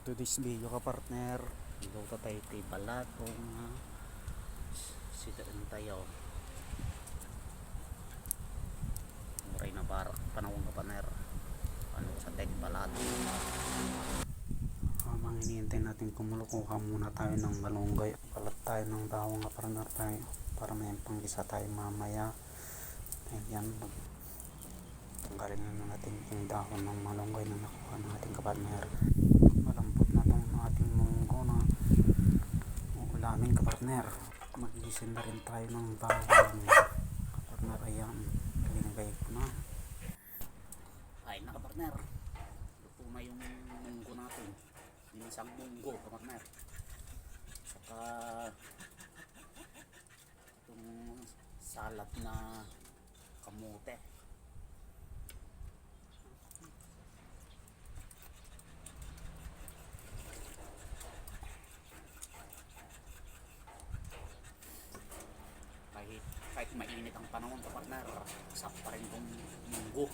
To this video ka partner, luto tayo iti balatong sitarin tayo muray na barak panahon ka partner ano sa tek balatong habang hinihintay natin kumulo kuha muna tayo ng malunggay balat tayo ng bawang ka partner tayo para may panggisa tayo mamaya. Ayan, tanggalin na natin yung dahon ng malunggay na nakuha natin ka partner. Malambot na itong ating munggo na ulamin ka partner. Mag-iisin na rin tayo ng bawang ka partner. Ayan, linagay ko na. Ayun na ka partner, luto na yung munggo natin, yung isang munggo ka partner. Saka itong salad na kamote. Kahit mainit ang panahon ka partner, sakto pa rin itong munggo.